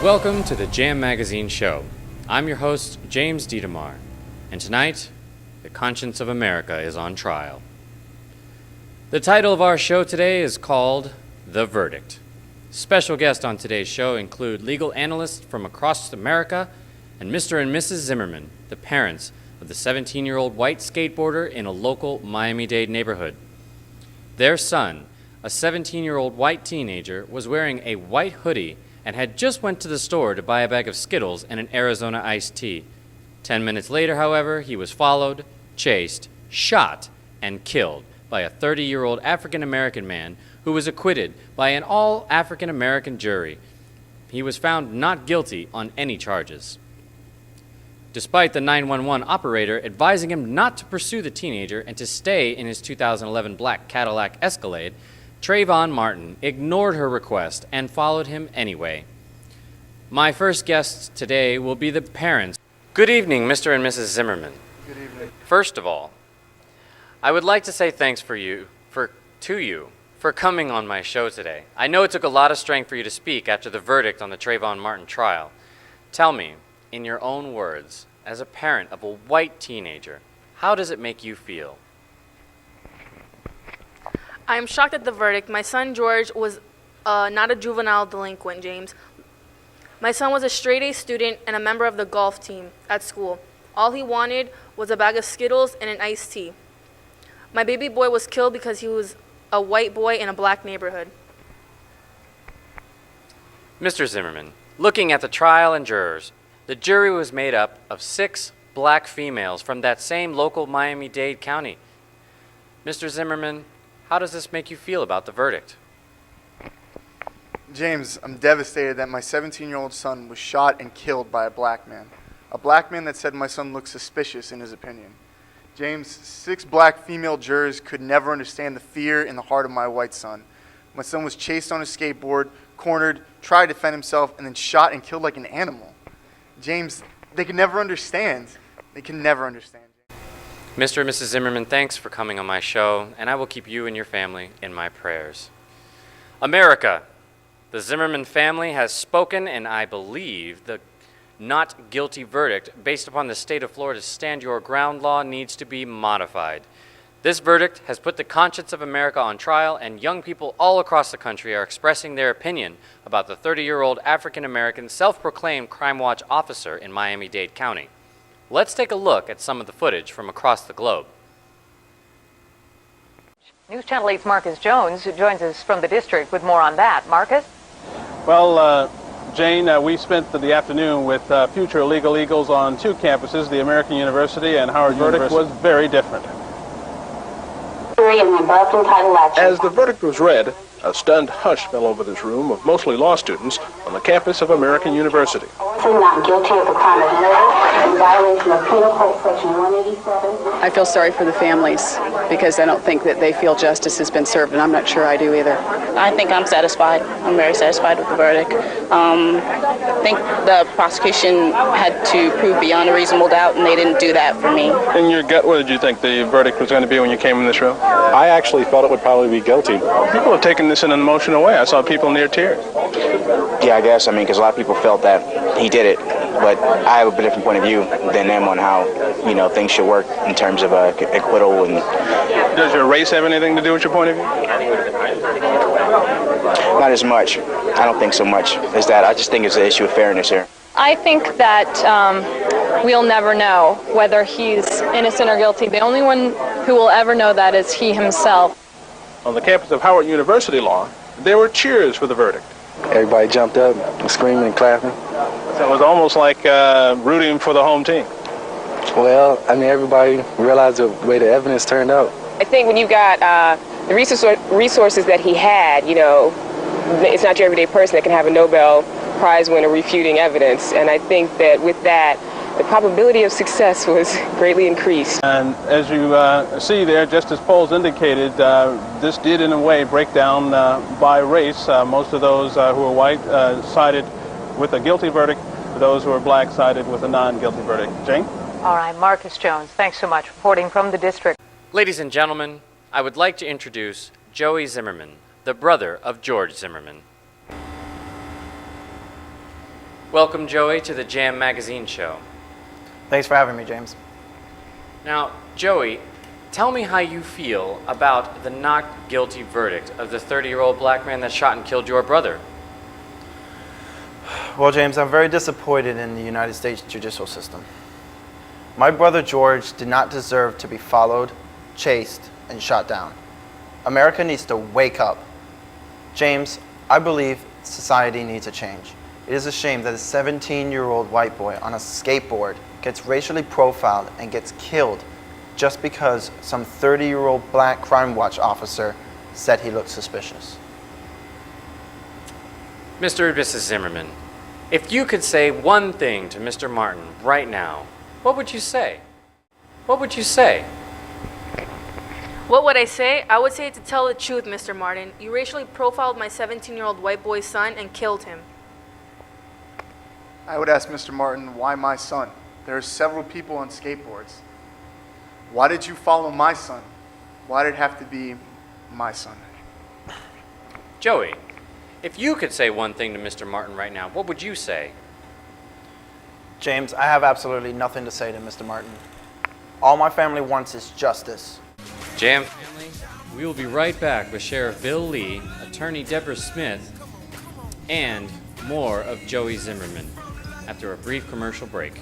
Welcome to the Jam Magazine Show. I'm your host, James Dietmar, and tonight, the conscience of America is on trial. The title of our show today is called The Verdict. Special guests on today's show include legal analysts from across America and Mr. and Mrs. Zimmerman, the parents of the 17-year-old white skateboarder in a local Miami-Dade neighborhood. Their son, a 17-year-old white teenager, was wearing a white hoodie and had just went to the store to buy a bag of Skittles and an Arizona iced tea. 10 minutes later, however, he was followed, chased, shot, and killed by a 30-year-old African-American man who was acquitted by an all-African-American jury. He was found not guilty on any charges. Despite the 911 operator advising him not to pursue the teenager and to stay in his 2011 black Cadillac Escalade, Trayvon Martin ignored her request and followed him anyway. My first guests today will be the parents. Good evening, Mr. and Mrs. Zimmerman. Good evening. First of all, I would like to say thanks to you for coming on my show today. I know it took a lot of strength for you to speak after the verdict on the Trayvon Martin trial. Tell me, in your own words, as a parent of a white teenager, how does it make you feel? I am shocked at the verdict. My son George was not a juvenile delinquent, James. My son was a straight-A student and a member of the golf team at school. All he wanted was a bag of Skittles and an iced tea. My baby boy was killed because he was a white boy in a black neighborhood. Mr. Zimmerman, looking at the trial and jurors, the jury was made up of 6 black females from that same local Miami-Dade county. Mr. Zimmerman, how does this make you feel about the verdict? James, I'm devastated that my 17-year-old son was shot and killed by a black man. A black man that said my son looked suspicious in his opinion. James, 6 black female jurors could never understand the fear in the heart of my white son. My son was chased on a skateboard, cornered, tried to defend himself, and then shot and killed like an animal. James, they could never understand. They can never understand. Mr. and Mrs. Zimmerman, thanks for coming on my show, and I will keep you and your family in my prayers. America, the Zimmerman family has spoken, and I believe the not guilty verdict based upon the state of Florida's Stand Your Ground law needs to be modified. This verdict has put the conscience of America on trial, and young people all across the country are expressing their opinion about the 30-year-old African-American self-proclaimed Crime Watch officer in Miami-Dade County. Let's take a look at some of the footage from across the globe. News Channel 8's Marcus Jones joins us from the district with more on that. Marcus? Well, Jane, we spent the afternoon with future illegal eagles on 2 campuses, the American University and Howard University. The verdict was very different. As the verdict was read, a stunned hush fell over this room of mostly law students on the campus of American University. Not guilty of the crime of murder in violation of Penal Code Section 187. I feel sorry for the families because I don't think that they feel justice has been served, and I'm not sure I do either. I think I'm satisfied. I'm very satisfied with the verdict. I think the prosecution had to prove beyond a reasonable doubt, and they didn't do that for me. In your gut, what did you think the verdict was going to be when you came in this room? I actually thought it would probably be guilty. People have taken this in an emotional way. I saw people near tears. Yeah, I guess. Because a lot of people felt that he did it, but I have a different point of view than them on how, things should work in terms of acquittal. And does your race have anything to do with your point of view? Not as much. I don't think so much as that. I just think it's an issue of fairness here. I think that we'll never know whether he's innocent or guilty. The only one who will ever know that is he himself. On the campus of Howard University Law, there were cheers for the verdict. Everybody jumped up, screaming and clapping. So it was almost like rooting for the home team. Well, everybody realized the way the evidence turned out. I think when you got the resources that he had, it's not your everyday person that can have a Nobel Prize winner refuting evidence. And I think that with that, the probability of success was greatly increased. And as you see there, just as polls indicated, this did in a way break down by race. Most of those who were white sided with a guilty verdict. Those who were black sided with a non-guilty verdict. Jane? All right, Marcus Jones, thanks so much, reporting from the district. Ladies and gentlemen, I would like to introduce Joey Zimmerman, the brother of George Zimmerman. Welcome, Joey, to the Jam Magazine show. Thanks for having me, James. Now, Joey, tell me how you feel about the not guilty verdict of the 30-year-old black man that shot and killed your brother. Well, James, I'm very disappointed in the United States judicial system. My brother George did not deserve to be followed, chased, and shot down. America needs to wake up. James, I believe society needs a change. It is a shame that a 17-year-old white boy on a skateboard gets racially profiled and gets killed just because some 30-year-old black crime watch officer said he looked suspicious. Mr. and Mrs. Zimmerman, if you could say one thing to Mr. Martin right now, what would you say? What would you say? What would I say? I would say to tell the truth, Mr. Martin. You racially profiled my 17-year-old white boy's son and killed him. I would ask Mr. Martin, why my son? There are several people on skateboards. Why did you follow my son? Why did it have to be my son? Joey, if you could say one thing to Mr. Martin right now, what would you say? James, I have absolutely nothing to say to Mr. Martin. All my family wants is justice. Jam family, we will be right back with Sheriff Bill Lee, Attorney Deborah Smith, and more of Joey Zimmerman after a brief commercial break.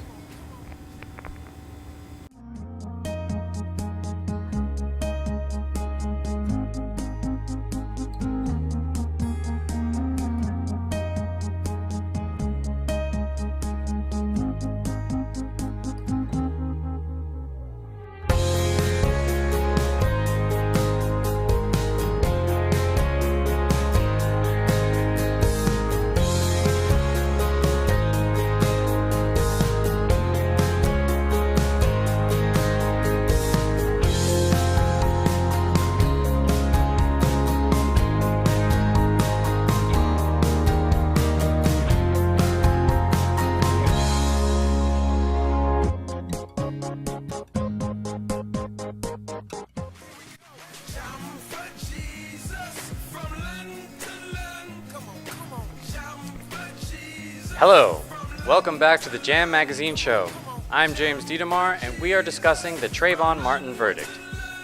Hello, welcome back to the Jam Magazine show. I'm James Dietmar, and we are discussing the Trayvon Martin verdict,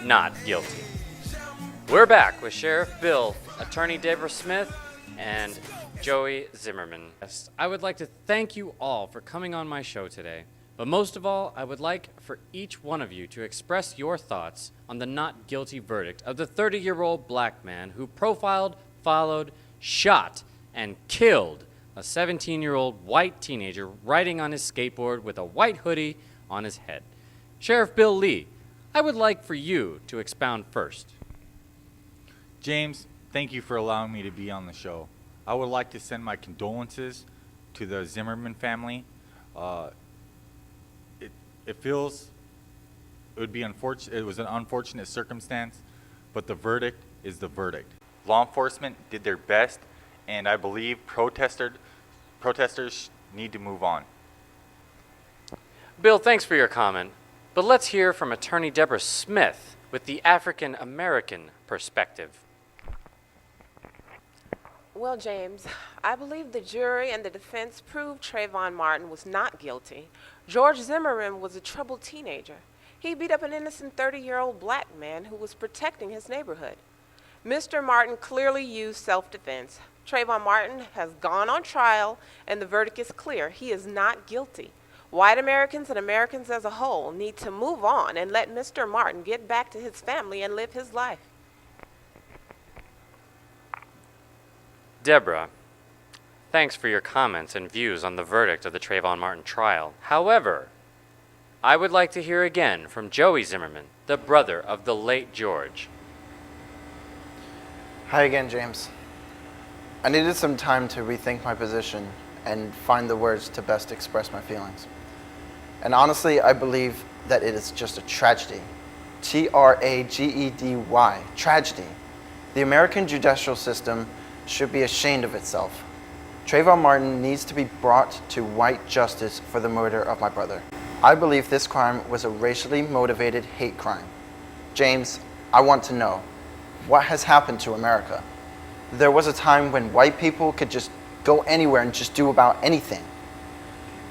not guilty. We're back with Sheriff Bill, Attorney Deborah Smith, and Joey Zimmerman. I would like to thank you all for coming on my show today, but most of all, I would like for each one of you to express your thoughts on the not guilty verdict of the 30-year-old black man who profiled, followed, shot, and killed a 17-year-old white teenager riding on his skateboard with a white hoodie on his head. Sheriff Bill Lee, I would like for you to expound first. James, thank you for allowing me to be on the show. I would like to send my condolences to the Zimmerman family. It was an unfortunate circumstance, but the verdict is the verdict. Law enforcement did their best, and I believe protesters need to move on. Bill, thanks for your comment, but let's hear from Attorney Deborah Smith with the African American perspective. Well, James, I believe the jury and the defense proved Trayvon Martin was not guilty. George Zimmerman was a troubled teenager. He beat up an innocent 30-year-old black man who was protecting his neighborhood. Mr. Martin clearly used self-defense. Trayvon Martin has gone on trial, and the verdict is clear. He is not guilty. White Americans and Americans as a whole need to move on and let Mr. Martin get back to his family and live his life. Deborah, thanks for your comments and views on the verdict of the Trayvon Martin trial. However, I would like to hear again from Joey Zimmerman, the brother of the late George. Hi again, James. I needed some time to rethink my position and find the words to best express my feelings. And honestly, I believe that it is just a tragedy. Tragedy. Tragedy. The American judicial system should be ashamed of itself. Trayvon Martin needs to be brought to white justice for the murder of my brother. I believe this crime was a racially motivated hate crime. James, I want to know, what has happened to America? There was a time when white people could just go anywhere and just do about anything.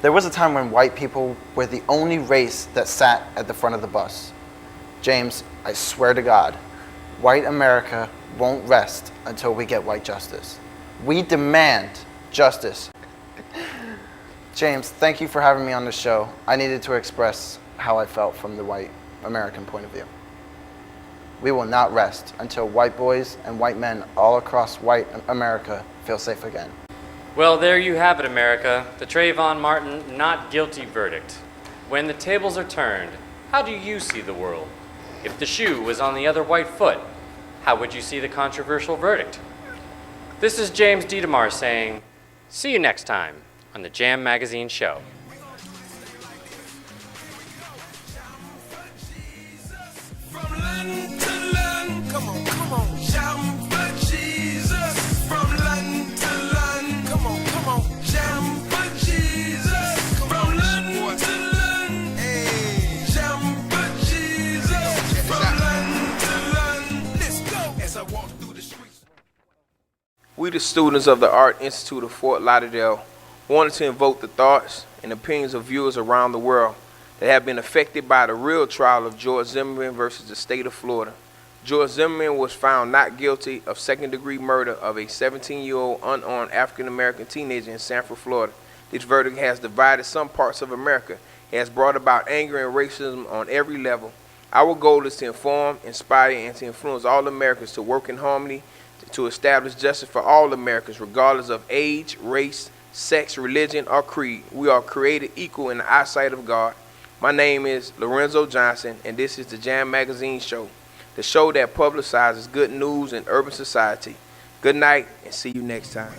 There was a time when white people were the only race that sat at the front of the bus. James, I swear to God, white America won't rest until we get white justice. We demand justice. James, thank you for having me on the show. I needed to express how I felt from the white American point of view. We will not rest until white boys and white men all across white America feel safe again. Well, there you have it, America. The Trayvon Martin not guilty verdict. When the tables are turned, how do you see the world? If the shoe was on the other white foot, how would you see the controversial verdict? This is James Dietmar saying, see you next time on the Jam Magazine Show. We, the students of the Art Institute of Fort Lauderdale, wanted to invoke the thoughts and opinions of viewers around the world that have been affected by the real trial of George Zimmerman versus the state of Florida. George Zimmerman was found not guilty of second-degree murder of a 17-year-old unarmed African-American teenager in Sanford, Florida. This verdict has divided some parts of America. It has brought about anger and racism on every level. Our goal is to inform, inspire, and to influence all Americans to work in harmony to establish justice for all Americans, regardless of age, race, sex, religion, or creed. We are created equal in the eyesight of God. My name is Lorenzo Johnson, and this is the Jam Magazine Show, the show that publicizes good news in urban society. Good night, and see you next time.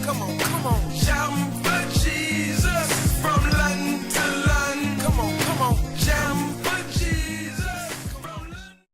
Come on, shout.